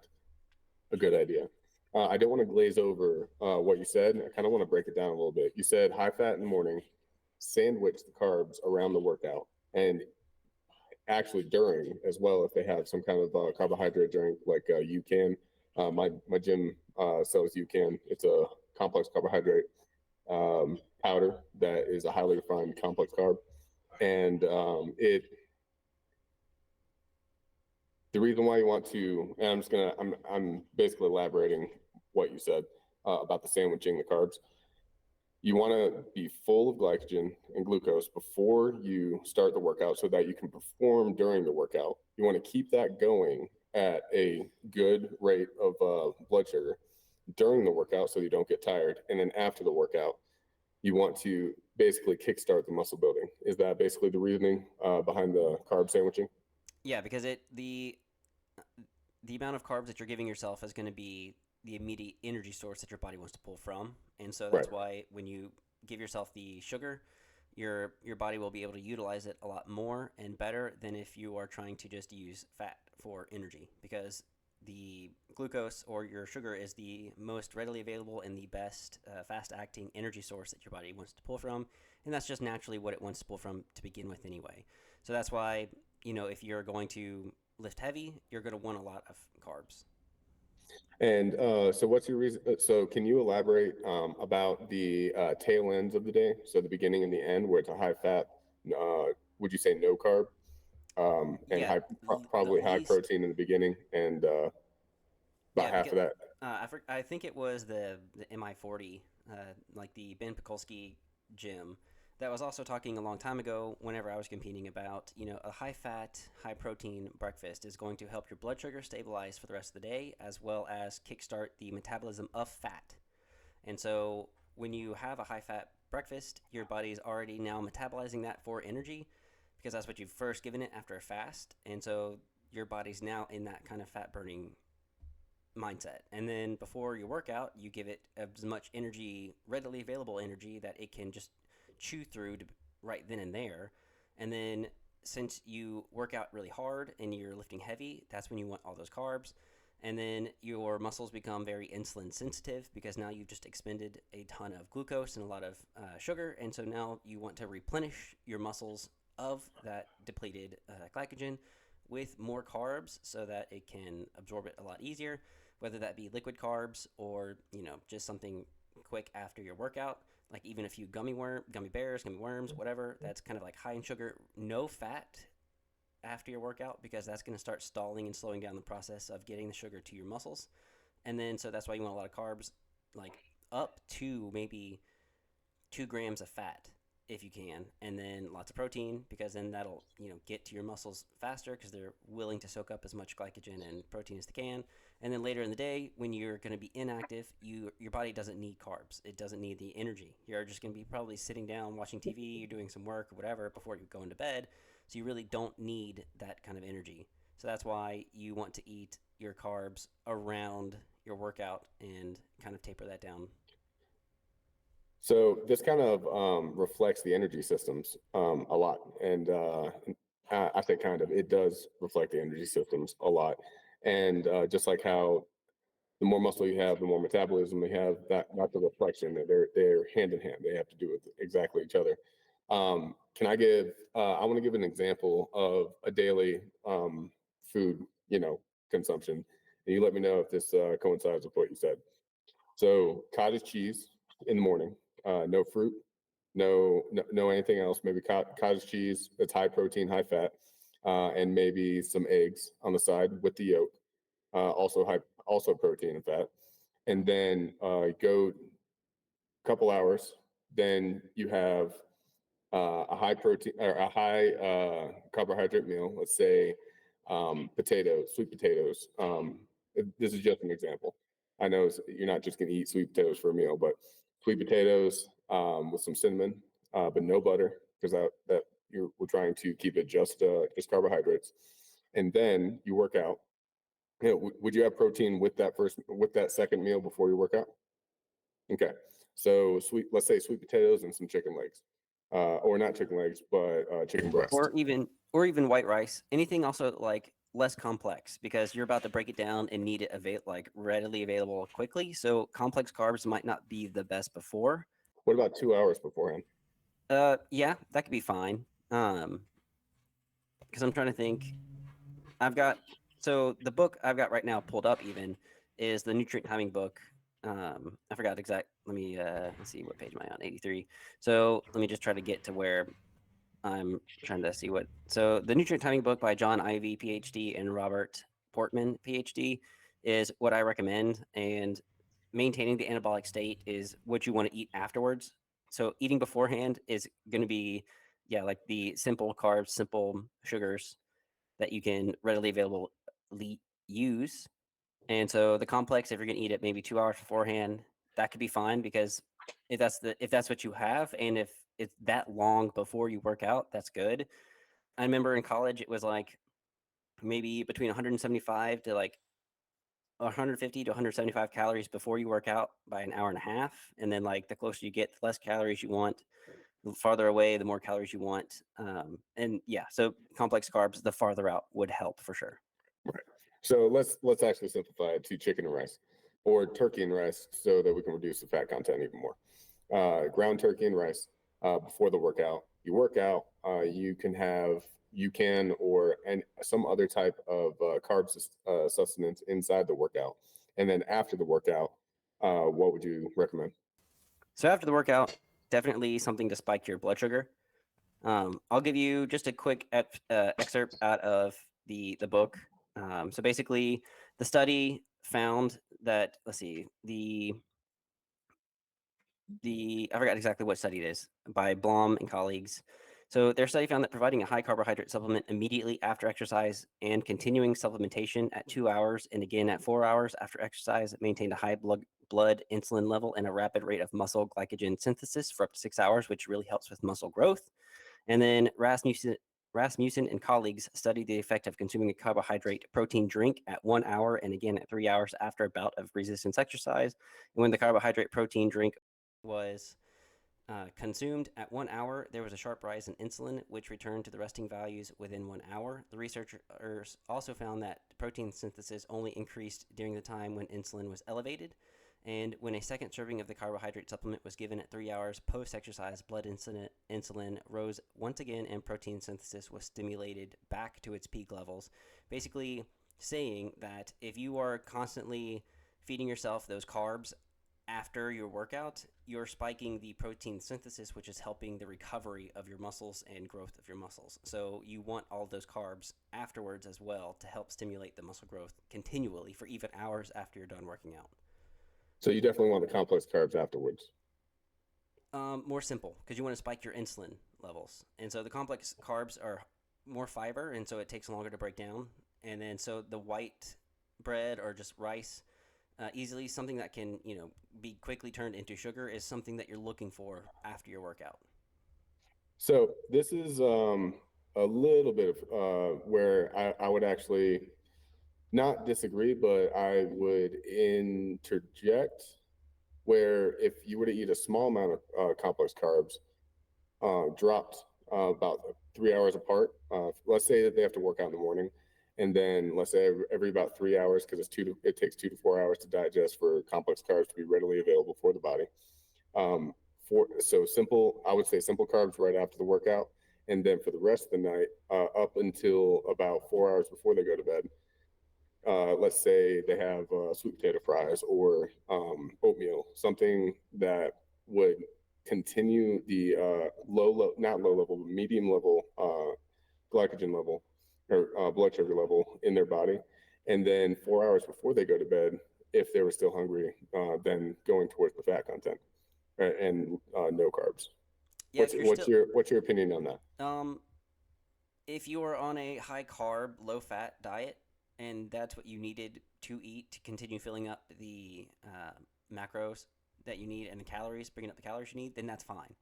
a good idea. I don't want to glaze over what you said. I kind of want to break it down a little bit. You said high fat in the morning, sandwich the carbs around the workout, and actually during as well if they have some kind of carbohydrate drink like you can. My gym sells you can. It's a complex carbohydrate powder that is a highly refined complex carb, and it the reason why you want to, and I'm basically elaborating what you said about the sandwiching the carbs. You want to be full of glycogen and glucose before you start the workout so that you can perform during the workout. You want to keep that going at a good rate of blood sugar during the workout so you don't get tired. And then after the workout, you want to basically kickstart the muscle building. Is that basically the reasoning behind the carb sandwiching? Yeah, because the amount of carbs that you're giving yourself is going to be the immediate energy source that your body wants to pull from. And so Right. that's why when you give yourself the sugar, your body will be able to utilize it a lot more and better than if you are trying to just use fat for energy, because the glucose or your sugar is the most readily available and the best fast acting energy source that your body wants to pull from, and that's just naturally what it wants to pull from to begin with anyway. So that's why, if you're going to lift heavy, you're going to want a lot of carbs. And so, what's your reason? So, can you elaborate about the tail ends of the day? So, the beginning and the end, where it's a high fat, uh, would you say no carb, and Yeah, the probably high least. protein in the beginning, and about Yeah, half because of that? I think it was the MI40, like the Ben Pekulski gym, that was also talking a long time ago. Whenever I was competing, about a high fat, high protein breakfast is going to help your blood sugar stabilize for the rest of the day, as well as kickstart the metabolism of fat. And so when you have a high fat breakfast, your body's already now metabolizing that for energy, because that's what you've first given it after a fast. And so your body's now in that kind of fat burning mindset. And then before your workout, you give it as much energy, readily available energy, that it can just chew through right then and there. And then since you work out really hard and you're lifting heavy, that's when you want all those carbs. And then your muscles become very insulin sensitive, because now you've just expended a ton of glucose and a lot of sugar. And so now you want to replenish your muscles of that depleted glycogen with more carbs so that it can absorb it a lot easier, whether that be liquid carbs or just something quick after your workout, like even a few gummy bears, gummy worms, whatever. That's kind of like high in sugar, no fat after your workout, because that's going to start stalling and slowing down the process of getting the sugar to your muscles. And then so that's why you want a lot of carbs, like up to maybe 2 grams of fat if you can, and then lots of protein, because then that'll get to your muscles faster, because they're willing to soak up as much glycogen and protein as they can. And then later in the day, when you're going to be inactive, your body doesn't need carbs. It doesn't need the energy. You're just going to be probably sitting down watching TV, you're doing some work or whatever before you go into bed. So you really don't need that kind of energy. So that's why you want to eat your carbs around your workout and kind of taper that down. So this kind of reflects the energy systems a lot, and I say kind of, it does reflect the energy systems a lot, and just like how the more muscle you have, the more metabolism you have. That's a reflection that they're hand in hand. They have to do with exactly each other. Can I give? I want to give an example of a daily food, consumption, and you let me know if this coincides with what you said. So cottage cheese in the morning, no fruit, no anything else. Maybe cottage cheese that's high protein, high fat, and maybe some eggs on the side with the yolk, also protein and fat. And then go a couple hours. Then you have a high protein or a high carbohydrate meal. Let's say potatoes, sweet potatoes. This is just an example. I know you're not just going to eat sweet potatoes for a meal, but sweet potatoes with some cinnamon, but no butter because that we're trying to keep it just carbohydrates. And then you work out. Would you have protein with that second meal before you work out? Okay. So let's say sweet potatoes and some chicken legs, or not chicken legs, but chicken breast. Or even white rice. Anything also like less complex because you're about to break it down and need it like readily available quickly. So complex carbs might not be the best before. What about 2 hours beforehand? Yeah, that could be fine. Because I'm trying to think. I've got so the book I've got right now pulled up even is the nutrient timing book. I forgot exact. Let's see what page am I on? 83. So let me just try to get to where I'm trying to see what. So the nutrient timing book by John Ivy, PhD, and Robert Portman, PhD, is what I recommend. And maintaining the anabolic state is what you want to eat afterwards. So eating beforehand is going to be, yeah, like the simple carbs, simple sugars that you can readily available use. And so the complex, if you're going to eat it maybe 2 hours beforehand, that could be fine because if that's what you have, and if it's that long before you work out, that's good. I remember in college it was like maybe between 175 to like 150 to 175 calories before you work out by an hour and a half, and then like the closer you get, the less calories you want. The farther away, the more calories you want. And yeah, so complex carbs, the farther out would help for sure. Right. So let's actually simplify it to chicken and rice, or turkey and rice, so that we can reduce the fat content even more. Ground turkey and rice before the workout. You work out, you can or and some other type of sustenance inside the workout, and then after the workout, what would you recommend? So after the workout, definitely something to spike your blood sugar. I'll give you just a quick excerpt out of the book. So basically, the study found that let's see the I forgot exactly what study it is by Blom and colleagues. So their study found that providing a high carbohydrate supplement immediately after exercise and continuing supplementation at 2 hours and again at 4 hours after exercise maintained a high blood insulin level and a rapid rate of muscle glycogen synthesis for up to 6 hours, which really helps with muscle growth. And then Rasmussen and colleagues studied the effect of consuming a carbohydrate protein drink at 1 hour and again at 3 hours after a bout of resistance exercise. And when the carbohydrate protein drink was consumed at 1 hour, there was a sharp rise in insulin, which returned to the resting values within 1 hour. The researchers also found that protein synthesis only increased during the time when insulin was elevated. And when a second serving of the carbohydrate supplement was given at 3 hours post exercise, blood insulin rose once again and protein synthesis was stimulated back to its peak levels. Basically, saying that if you are constantly feeding yourself those carbs after your workout, you're spiking the protein synthesis, which is helping the recovery of your muscles and growth of your muscles. So you want all those carbs afterwards as well to help stimulate the muscle growth continually for even hours after you're done working out. So you definitely want the complex carbs afterwards. More simple because you want to spike your insulin levels, and so the complex carbs are more fiber, and so it takes longer to break down. And then so the white bread or just rice, easily something that can be quickly turned into sugar is something that you're looking for after your workout. So this is a little bit of where I would actually not disagree, but I would interject where if you were to eat a small amount of complex carbs, dropped about 3 hours apart. Let's say that they have to work out in the morning, and then let's say every about 3 hours, because it takes 2 to 4 hours to digest for complex carbs to be readily available for the body. Um, I would say simple carbs right after the workout, and then for the rest of the night, up until about 4 hours before they go to bed, let's say they have sweet potato fries or oatmeal, something that would continue the not low level, but medium level glycogen level or blood sugar level in their body. And then 4 hours before they go to bed, if they were still hungry, then going towards the fat content and no carbs. Yeah, if you're still What's your opinion on that? um if you are on a high carb, low fat diet, and that's what you needed to eat to continue filling up the macros that you need and the calories, bringing up the calories you need, then that's fine.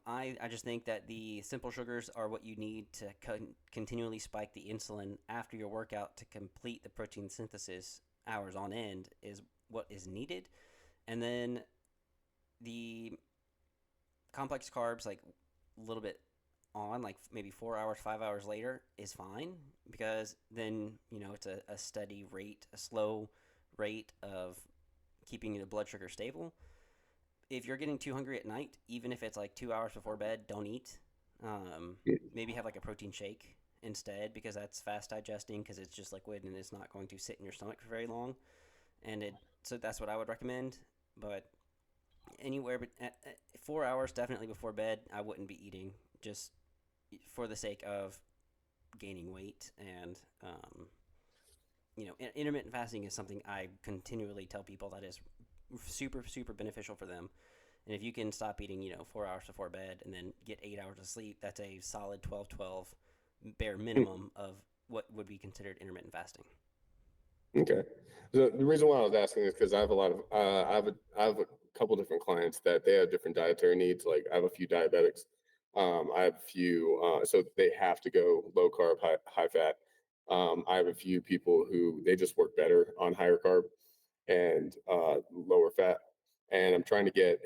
I just think that the simple sugars are what you need to continually spike the insulin after your workout to complete the protein synthesis hours on end is what is needed. And then the complex carbs, like a little bit on, like maybe 4 hours, 5 hours later, is fine because then, it's a steady rate, a slow rate of keeping the blood sugar stable. If you're getting too hungry at night, even if it's like 2 hours before bed, don't eat. Maybe have like a protein shake instead because that's fast digesting because it's just liquid and it's not going to sit in your stomach for very long. And so that's what I would recommend. But anywhere but at 4 hours definitely before bed, I wouldn't be eating just for the sake of gaining weight and intermittent fasting is something I continually tell people that is super super beneficial for them. And if you can stop eating, 4 hours before bed and then get 8 hours of sleep, that's a solid 12-12 bare minimum of what would be considered intermittent fasting. Okay. So the reason why I was asking is because I have a lot of I have a couple different clients that they have different dietary needs. Like I have a few diabetics. I have a few so they have to go low carb, high fat. I have a few people who they just work better on higher carb and lower fat. And I'm trying to get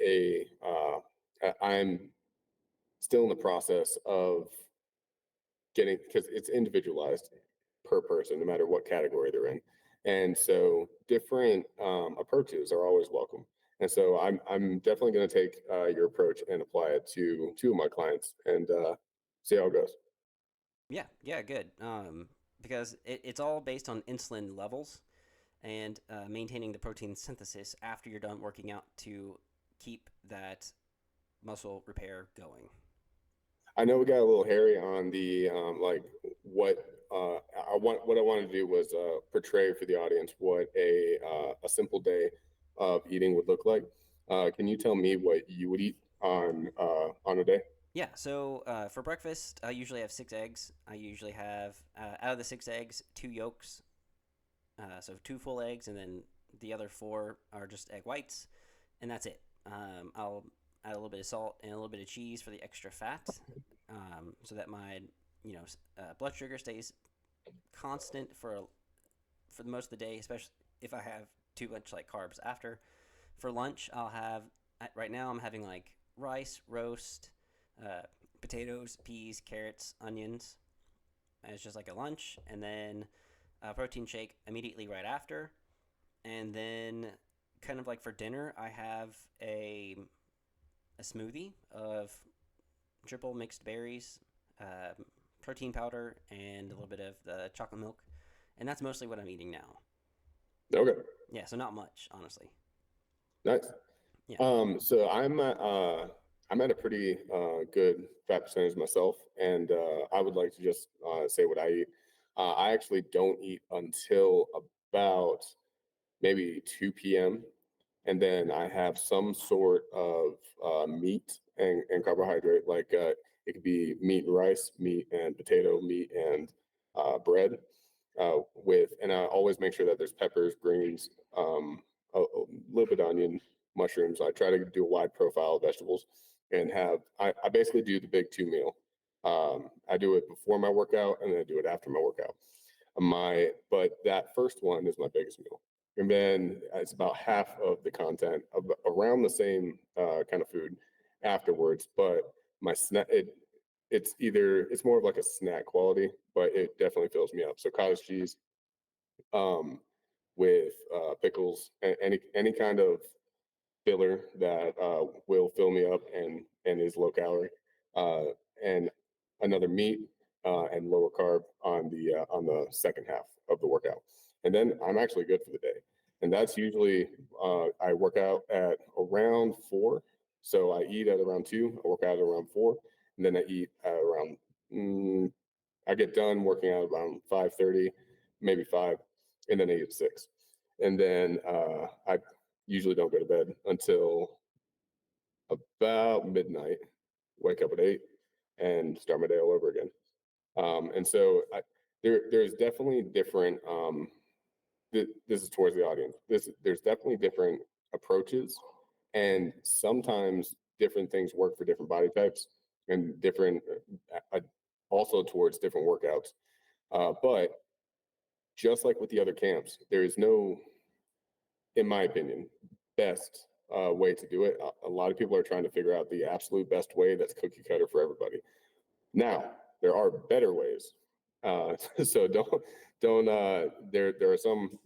I'm still in the process of getting because it's individualized per person, no matter what category they're in. And so different approaches are always welcome. And so I'm definitely going to take your approach and apply it to two of my clients and see how it goes. Yeah, yeah, good. Because it's all based on insulin levels and maintaining the protein synthesis after you're done working out to keep that muscle repair going. I know we got a little hairy on the like what what I wanted to do was portray for the audience what a simple day of eating would look like. Can you tell me what you would eat on a day? Yeah, so for breakfast, I usually have 6 eggs. I usually have, out of the 6 eggs, two yolks, so two full eggs, and then the other four are just egg whites, and that's it. I'll add a little bit of salt and a little bit of cheese for the extra fat, so that my blood sugar stays constant for the most of the day, especially if I have too much like carbs after. For lunch, I'll have right now I'm having like rice, roast, uh, potatoes, peas, carrots, onions. It's just like a lunch, and then a protein shake immediately right after, and then kind of like for dinner, I have a smoothie of triple mixed berries, protein powder, and a little bit of the chocolate milk, and that's mostly what I'm eating now. Okay, Yeah, so not much, honestly. nice. Yeah, So I'm at a pretty good fat percentage myself, and I would like to just say what I eat. I actually don't eat until about maybe 2 p.m. And then I have some sort of meat and carbohydrate, like it could be meat and rice, meat and potato, meat and bread. And I always make sure that there's peppers, greens, a little bit of onion, mushrooms. I try to do a wide profile of vegetables and I basically do the big two meal. I do it before my workout and then I do it after my workout. But that first one is my biggest meal. And then it's about half of the content of around the same kind of food afterwards. But my snack, it's more of like a snack quality, but it definitely fills me up. So cottage cheese, um, with pickles, any kind of filler that will fill me up and is low calorie, uh, and another meat and lower carb on the second half of the workout, and then I'm actually good for the day. And that's usually I work out at around 4, so I eat at around 2, I work out at around 4, and then I eat at around. Mm, I get done working out around 5:30, maybe 5, and then I eat at 6, and then I usually don't go to bed until about midnight, wake up at 8 and start my day all over again. And so there's definitely different, this is towards the audience. There's definitely different approaches, and sometimes different things work for different body types and different, also towards different workouts. But just like with the other camps, there is no, in my opinion, best way to do it. A lot of people are trying to figure out the absolute best way that's cookie cutter for everybody. Now, there are better ways. So don't there are some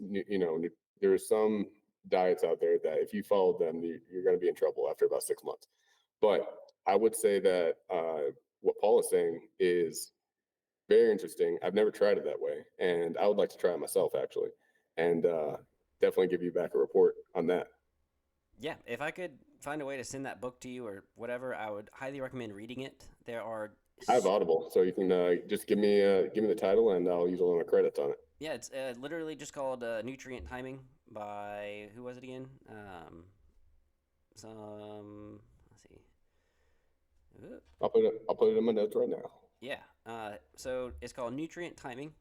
there are some diets out there that if you follow them, you're going to be in trouble after about 6 months. But I would say that what Paul is saying is very interesting. I've never tried it that way, and I would like to try it myself actually, and definitely give you back a report on that. Yeah, if I could find a way to send that book to you or whatever, I would highly recommend reading it. There are, I have Audible, so you can just give me the title, and I'll use all my credits on it. yeah, it's literally just called Nutrient Timing by who was it again? Let's see. I'll put it in my notes right now. Yeah, so it's called Nutrient Timing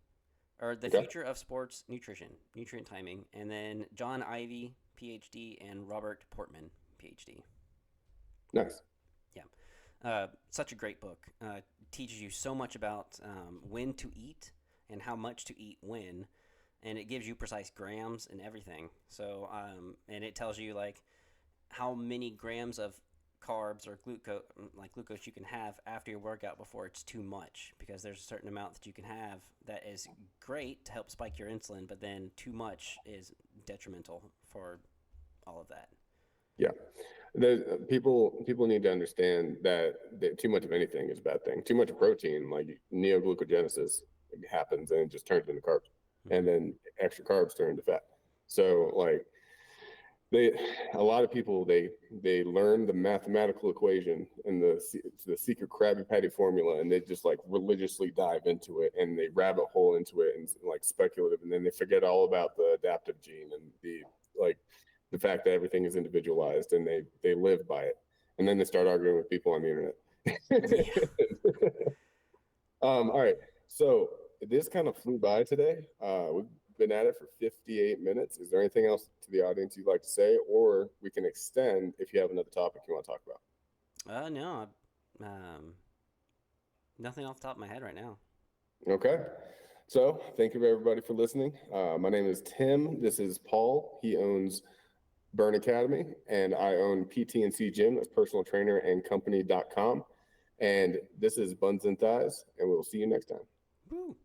or the Okay, future of sports nutrition, nutrient timing, and then John Ivy, PhD, and Robert Portman, PhD. nice. Yeah, such a great book. Teaches you so much about when to eat and how much to eat when, and it gives you precise grams and everything. So, and it tells you like how many grams of carbs or glucose you can have after your workout before it's too much, because there's a certain amount that you can have that is great to help spike your insulin, but then too much is detrimental for all of that. Yeah, people need to understand that too much of anything is a bad thing. Too much protein, like neoglucogenesis, happens and it just turns into carbs, Mm-hmm. and then extra carbs turn into fat. So like they a lot of people they learn the mathematical equation and the secret Krabby Patty formula, and they just like religiously dive into it and they rabbit hole into it and like speculative, and then they forget all about the adaptive gene and like the fact that everything is individualized, and they live by it, and then they start arguing with people on the internet. Yeah. All right. So this kind of flew by today. We've been at it for 58 minutes. Is there anything else to the audience you'd like to say, or we can extend if you have another topic you want to talk about? No, nothing off the top of my head right now. Okay. So thank you everybody for listening. My name is Tim. This is Paul. He owns Burn Academy, and I own PT&C Gym, that's personal trainer and company.com. And this is Buns and Thighs, and we'll see you next time. Woo.